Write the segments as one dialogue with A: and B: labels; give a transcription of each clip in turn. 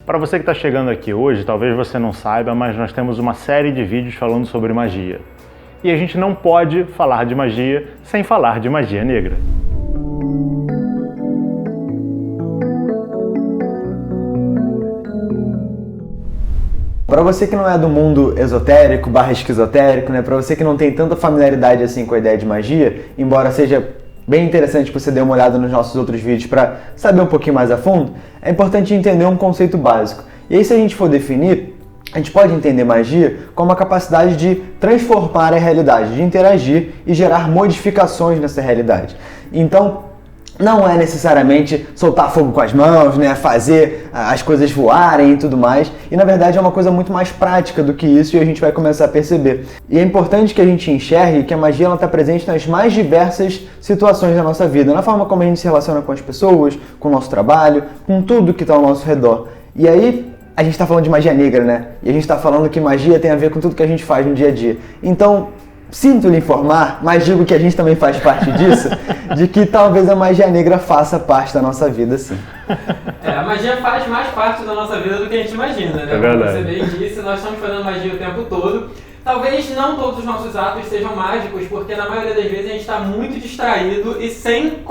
A: Para você que está chegando aqui hoje, talvez você não saiba, mas nós temos uma série de vídeos falando sobre magia. E a gente não pode falar de magia sem falar de magia negra.
B: Para você que não é do mundo esotérico, esquizotérico, né? Para você que não tem tanta familiaridade assim com a ideia de magia, embora seja bem interessante que você dê uma olhada nos nossos outros vídeos para saber um pouquinho mais a fundo, é importante entender um conceito básico. E aí, se a gente for definir, a gente pode entender magia como a capacidade de transformar a realidade, de interagir e gerar modificações nessa realidade. Então, não é necessariamente soltar fogo com as mãos, né, fazer as coisas voarem e tudo mais. E na verdade é uma coisa muito mais prática do que isso e a gente vai começar a perceber. E é importante que a gente enxergue que a magia está presente nas mais diversas situações da nossa vida. Na forma como a gente se relaciona com as pessoas, com o nosso trabalho, com tudo que está ao nosso redor. E aí a gente está falando de magia negra, né? E a gente está falando que magia tem a ver com tudo que a gente faz no dia a dia. Então, sinto lhe informar, mas digo que a gente também faz parte disso, de que talvez a magia negra faça parte da nossa vida, sim.
C: A magia faz mais parte da nossa vida do que a gente imagina, né?
A: É verdade.
C: Como você bem disse, nós estamos fazendo magia o tempo todo. Talvez não todos os nossos atos sejam mágicos, porque na maioria das vezes a gente está muito distraído e sem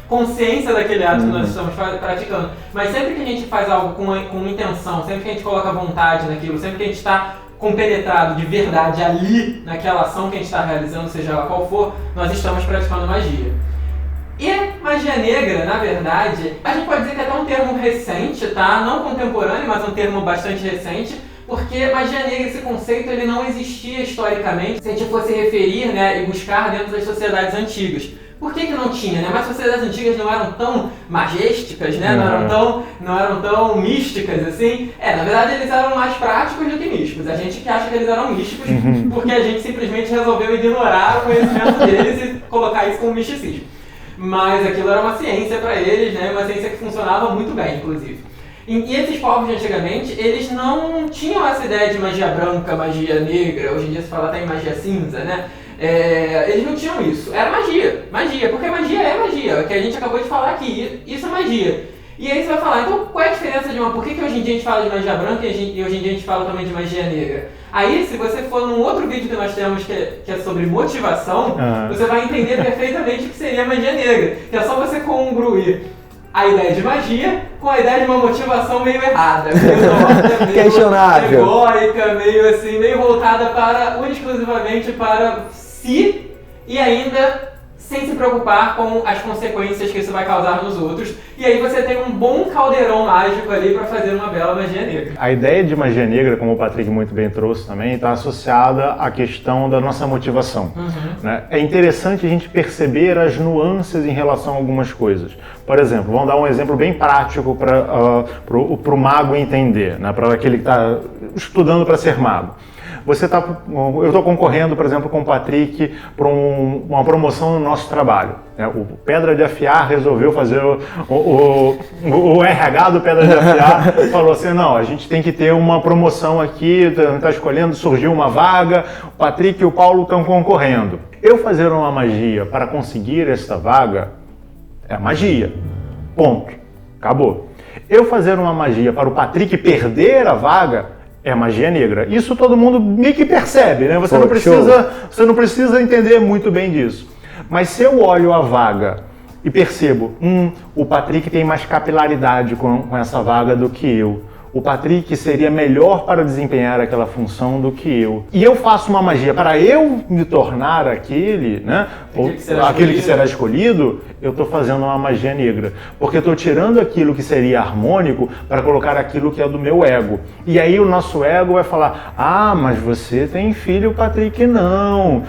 C: consciência daquele ato que nós estamos praticando. Mas sempre que a gente faz algo com intenção, sempre que a gente coloca vontade naquilo, sempre que a gente está compenetrado de verdade ali naquela ação que a gente está realizando, seja ela qual for, nós estamos praticando magia. E magia negra, na verdade, a gente pode dizer que é até um termo recente, tá? Não contemporâneo, mas um termo bastante recente, porque magia negra, esse conceito, ele não existia historicamente se a gente fosse referir, né, e buscar dentro das sociedades antigas. Por que não tinha, né? Mas as sociedades antigas não eram tão majesticas, né? Não eram tão místicas, assim. Na verdade eles eram mais práticos do que místicos. A gente que acha que eles eram místicos porque a gente simplesmente resolveu ignorar o conhecimento deles e colocar isso como misticismo. Mas aquilo era uma ciência para eles, né? Uma ciência que funcionava muito bem, inclusive. E esses povos de antigamente, eles não tinham essa ideia de magia branca, magia negra, hoje em dia se fala até em magia cinza, né? Eles não tinham isso, era magia, porque magia é magia, que a gente acabou de falar aqui, isso é magia. E aí você vai falar, então qual é a diferença de por que hoje em dia a gente fala de magia branca e hoje em dia a gente fala também de magia negra? Aí, se você for num outro vídeo que nós temos que é sobre motivação, você vai entender perfeitamente o que seria magia negra, que é só você congruir a ideia de magia com a ideia de uma motivação meio errada, meio
B: questionável,
C: egóica, meio assim, meio voltada exclusivamente para si e ainda sem se preocupar com as consequências que isso vai causar nos outros. E aí você tem um bom caldeirão mágico ali para fazer uma bela magia negra.
A: A ideia de magia negra, como o Patrick muito bem trouxe também, está associada à questão da nossa motivação. Né? É interessante a gente perceber as nuances em relação a algumas coisas. Por exemplo, vamos dar um exemplo bem prático para o mago entender, né? Para aquele que está estudando para ser mago. Eu estou concorrendo, por exemplo, com o Patrick para uma promoção no nosso trabalho. O Pedra de Afiar resolveu fazer o RH do Pedra de Afiar falou assim, não, a gente tem que ter uma promoção aqui, está escolhendo, surgiu uma vaga, o Patrick e o Paulo estão concorrendo. Eu fazer uma magia para conseguir esta vaga é magia, ponto, acabou. Eu fazer uma magia para o Patrick perder a vaga é magia negra. Isso todo mundo meio que percebe, né? Você não precisa entender muito bem disso. Mas se eu olho a vaga e percebo, o Patrick tem mais capilaridade com essa vaga do que eu. O Patrick seria melhor para desempenhar aquela função do que eu. E eu faço uma magia para eu me tornar aquele, né? Aquele que será escolhido, eu estou fazendo uma magia negra. Porque estou tirando aquilo que seria harmônico para colocar aquilo que é do meu ego. E aí o nosso ego vai falar, mas você tem filho, o Patrick não.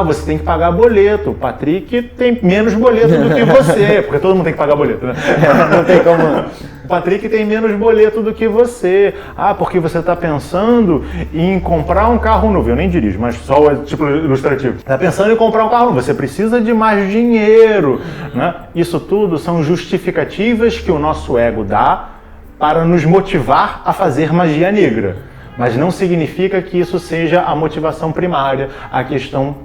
A: Você tem que pagar boleto. O Patrick tem menos boleto do que você. Porque todo mundo tem que pagar boleto, né?
B: Não tem como.
A: O Patrick tem menos boleto do que você. Porque você está pensando em comprar um carro novo. Eu nem dirijo, mas só o tipo ilustrativo. Está pensando em comprar um carro novo. Você precisa de mais dinheiro, né? Isso tudo são justificativas que o nosso ego dá para nos motivar a fazer magia negra. Mas não significa que isso seja a motivação primária, a questão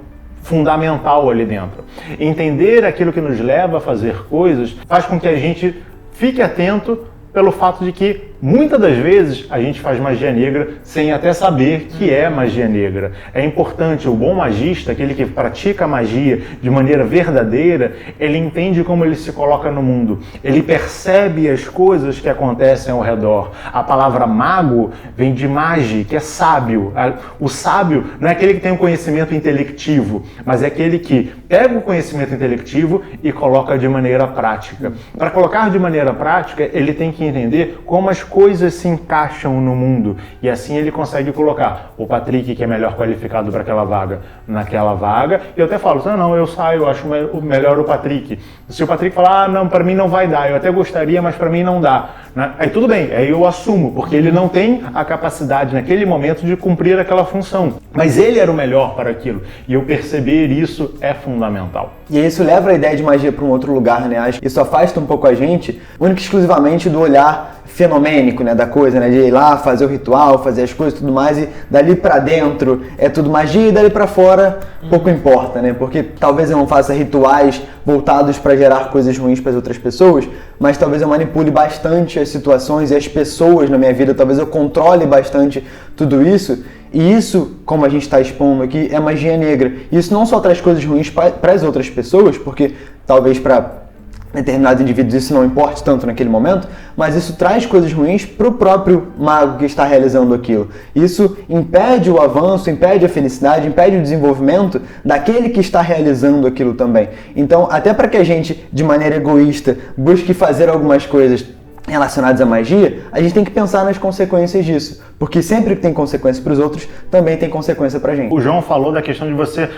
A: fundamental ali dentro. Entender aquilo que nos leva a fazer coisas faz com que a gente fique atento pelo fato de que Muitas das vezes a gente faz magia negra sem até saber que é magia negra. É importante, o bom magista, aquele que pratica magia de maneira verdadeira, ele entende como ele se coloca no mundo. Ele percebe as coisas que acontecem ao redor. A palavra mago vem de magi, que é sábio. O sábio não é aquele que tem um conhecimento intelectivo, mas é aquele que pega o conhecimento intelectivo e coloca de maneira prática. Para colocar de maneira prática, ele tem que entender como as coisas se encaixam no mundo, e assim ele consegue colocar o Patrick, que é melhor qualificado para aquela vaga, naquela vaga. E eu até falo, não, eu saio, eu acho melhor o Patrick. Se o Patrick falar, não, para mim não vai dar, eu até gostaria, mas para mim não dá, né? Aí tudo bem, aí eu assumo, porque ele não tem a capacidade naquele momento de cumprir aquela função, mas ele era o melhor para aquilo, e eu perceber isso é fundamental.
B: E isso leva a ideia de magia para um outro lugar, né? Acho que isso afasta um pouco a gente, única e exclusivamente do olhar fenomênico, né, da coisa, né, de ir lá fazer o ritual, fazer as coisas e tudo mais, e dali pra dentro é tudo magia e dali pra fora pouco importa, né, porque talvez eu não faça rituais voltados para gerar coisas ruins para as outras pessoas, mas talvez eu manipule bastante as situações e as pessoas na minha vida, talvez eu controle bastante tudo isso, e isso, como a gente está expondo aqui, é magia negra. E isso não só traz coisas ruins para as outras pessoas, porque talvez para determinados indivíduos isso não importe tanto naquele momento, mas isso traz coisas ruins para o próprio mago que está realizando aquilo. Isso impede o avanço, impede a felicidade, impede o desenvolvimento daquele que está realizando aquilo também. Então, até para que a gente, de maneira egoísta, busque fazer algumas coisas relacionadas à magia, a gente tem que pensar nas consequências disso, porque sempre que tem consequência para os outros, também tem consequência para a gente.
A: O João falou da questão de você,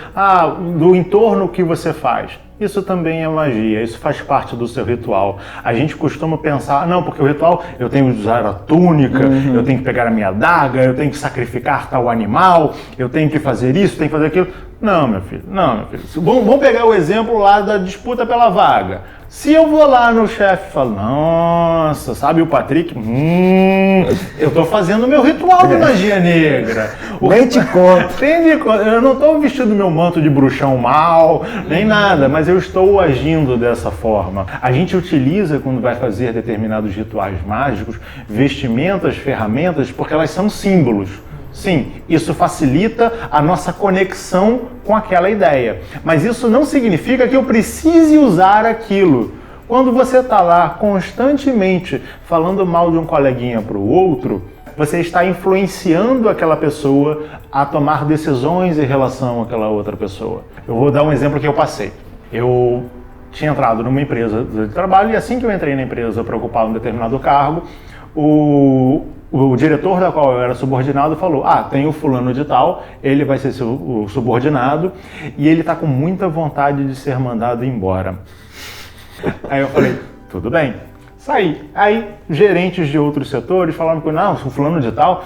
A: do entorno que você faz. Isso também é magia, isso faz parte do seu ritual. A gente costuma pensar, não, porque o ritual eu tenho que usar a túnica, eu tenho que pegar a minha adaga, eu tenho que sacrificar tal animal, eu tenho que fazer isso, tenho que fazer aquilo. Não, meu filho, não, meu filho. Vamos pegar o exemplo lá da disputa pela vaga. Se eu vou lá no chefe e falo, nossa, sabe o Patrick? Eu tô fazendo o meu ritual de magia negra.
B: Nem te conto.
A: Eu não tô vestindo meu manto de bruxão mal, nem nada, mas eu estou agindo dessa forma. A gente utiliza, quando vai fazer determinados rituais mágicos, vestimentas, ferramentas, porque elas são símbolos. Sim, isso facilita a nossa conexão com aquela ideia. Mas isso não significa que eu precise usar aquilo. Quando você está lá constantemente falando mal de um coleguinha para o outro, você está influenciando aquela pessoa a tomar decisões em relação àquela outra pessoa. Eu vou dar um exemplo que eu passei. Eu tinha entrado numa empresa de trabalho e assim que eu entrei na empresa para ocupar um determinado cargo, o diretor da qual eu era subordinado falou, tem o fulano de tal, ele vai ser o subordinado e ele está com muita vontade de ser mandado embora. Aí eu falei, tudo bem. Saí. Aí gerentes de outros setores falaram comigo, não, o fulano de tal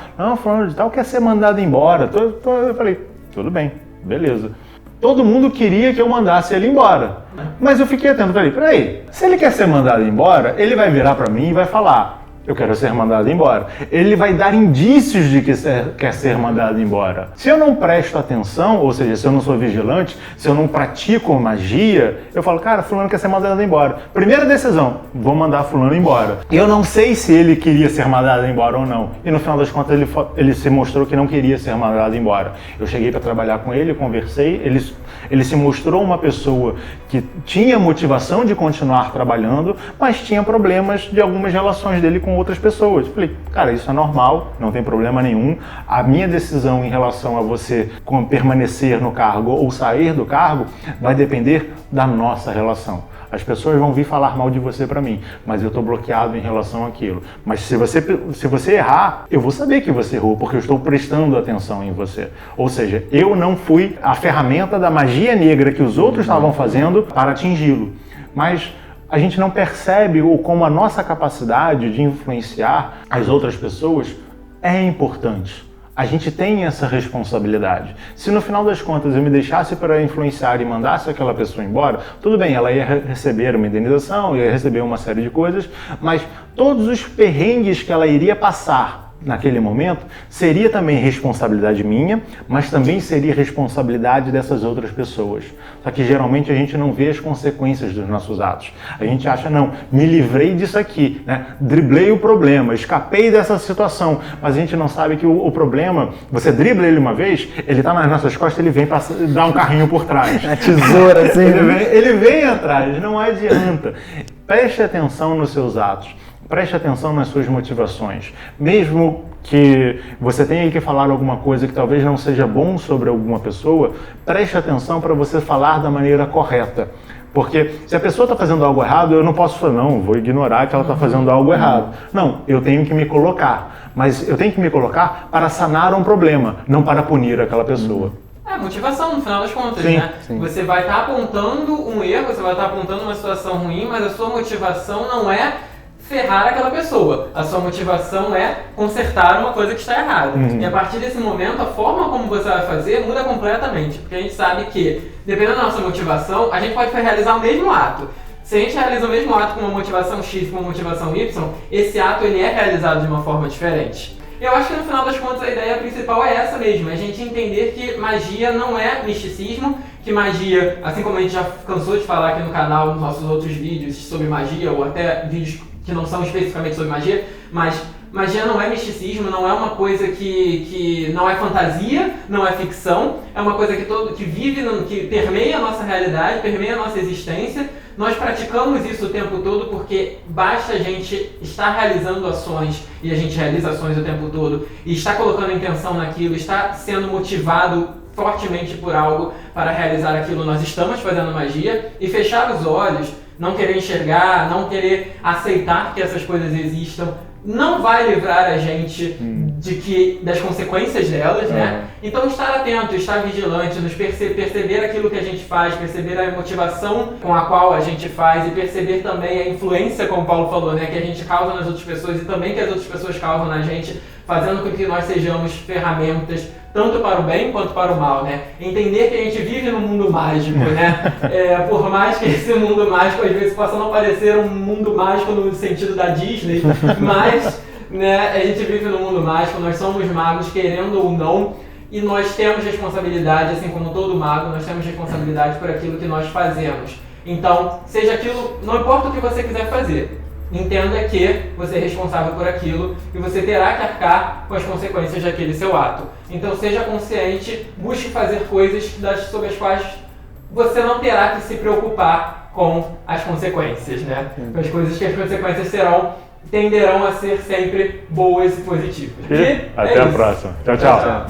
A: quer ser mandado embora. Eu falei, tudo bem, beleza. Todo mundo queria que eu mandasse ele embora. Mas eu fiquei atento, falei, peraí, se ele quer ser mandado embora, ele vai virar para mim e vai falar, eu quero ser mandado embora. Ele vai dar indícios de que quer ser mandado embora. Se eu não presto atenção, ou seja, se eu não sou vigilante, se eu não pratico magia, eu falo, cara, fulano quer ser mandado embora. Primeira decisão, vou mandar fulano embora. Eu não sei se ele queria ser mandado embora ou não. E no final das contas ele se mostrou que não queria ser mandado embora. Eu cheguei para trabalhar com ele, conversei, ele se mostrou uma pessoa que tinha motivação de continuar trabalhando, mas tinha problemas de algumas relações dele com outras pessoas. Falei, cara, isso é normal, não tem problema nenhum. A minha decisão em relação a você permanecer no cargo ou sair do cargo vai depender da nossa relação. As pessoas vão vir falar mal de você para mim, mas eu estou bloqueado em relação àquilo. Mas se você errar, eu vou saber que você errou, porque eu estou prestando atenção em você. Ou seja, eu não fui a ferramenta da magia negra que os outros estavam fazendo para atingi-lo. Mas a gente não percebe como a nossa capacidade de influenciar as outras pessoas é importante. A gente tem essa responsabilidade. Se no final das contas eu me deixasse para influenciar e mandasse aquela pessoa embora, tudo bem, ela ia receber uma indenização, ia receber uma série de coisas, mas todos os perrengues que ela iria passar naquele momento, seria também responsabilidade minha, mas também seria responsabilidade dessas outras pessoas. Só que geralmente a gente não vê as consequências dos nossos atos. A gente acha, não, me livrei disso aqui, né? Driblei o problema, escapei dessa situação, mas a gente não sabe que o problema, você dribla ele uma vez, ele está nas nossas costas, ele vem para dar um carrinho por trás.
B: A tesoura, assim.
A: Ele vem atrás, não adianta. Preste atenção nos seus atos. Preste atenção nas suas motivações. Mesmo que você tenha que falar alguma coisa que talvez não seja bom sobre alguma pessoa, preste atenção para você falar da maneira correta. Porque se a pessoa está fazendo algo errado, eu não posso falar, não, vou ignorar que ela está fazendo algo errado. Não, eu tenho que me colocar. Mas eu tenho que me colocar para sanar um problema, não para punir aquela pessoa.
C: É motivação, no final das contas,
A: sim,
C: né?
A: Sim.
C: Você vai estar apontando um erro, você vai estar apontando uma situação ruim, mas a sua motivação não é ferrar aquela pessoa. A sua motivação é consertar uma coisa que está errada. E a partir desse momento, a forma como você vai fazer muda completamente. Porque a gente sabe que, dependendo da nossa motivação, a gente pode realizar o mesmo ato. Se a gente realiza o mesmo ato com uma motivação X e com uma motivação Y, esse ato ele é realizado de uma forma diferente. Eu acho que no final das contas a ideia principal é essa mesmo, é a gente entender que magia não é misticismo, que magia, assim como a gente já cansou de falar aqui no canal, nos nossos outros vídeos sobre magia, ou até vídeos que não são especificamente sobre magia, mas magia não é misticismo, não é uma coisa que não é fantasia, não é ficção, é uma coisa que vive, que permeia a nossa realidade, permeia a nossa existência. Nós praticamos isso o tempo todo porque basta a gente estar realizando ações, e a gente realiza ações o tempo todo, e está colocando intenção naquilo, está sendo motivado fortemente por algo para realizar aquilo. Nós estamos fazendo magia, e fechar os olhos, não querer enxergar, não querer aceitar que essas coisas existam, não vai livrar a gente das consequências delas, né? Então estar atento, estar vigilante, nos perceber aquilo que a gente faz, perceber a motivação com a qual a gente faz e perceber também a influência, como o Paulo falou, né? Que a gente causa nas outras pessoas e também que as outras pessoas causam na gente, fazendo com que nós sejamos ferramentas tanto para o bem quanto para o mal, né? Entender que a gente vive num mundo mágico, né? Por mais que esse mundo mágico às vezes possa não parecer um mundo mágico no sentido da Disney, mas né, a gente vive num mundo mágico, nós somos magos querendo ou não, e nós temos responsabilidade, assim como todo mago, nós temos responsabilidade por aquilo que nós fazemos. Então, seja aquilo, não importa o que você quiser fazer, entenda que você é responsável por aquilo e você terá que arcar com as consequências daquele seu ato. Então seja consciente, busque fazer coisas sobre as quais você não terá que se preocupar com as consequências, né? As coisas que as consequências tenderão a ser sempre boas e positivas.
A: E até a próxima. Tchau, tchau.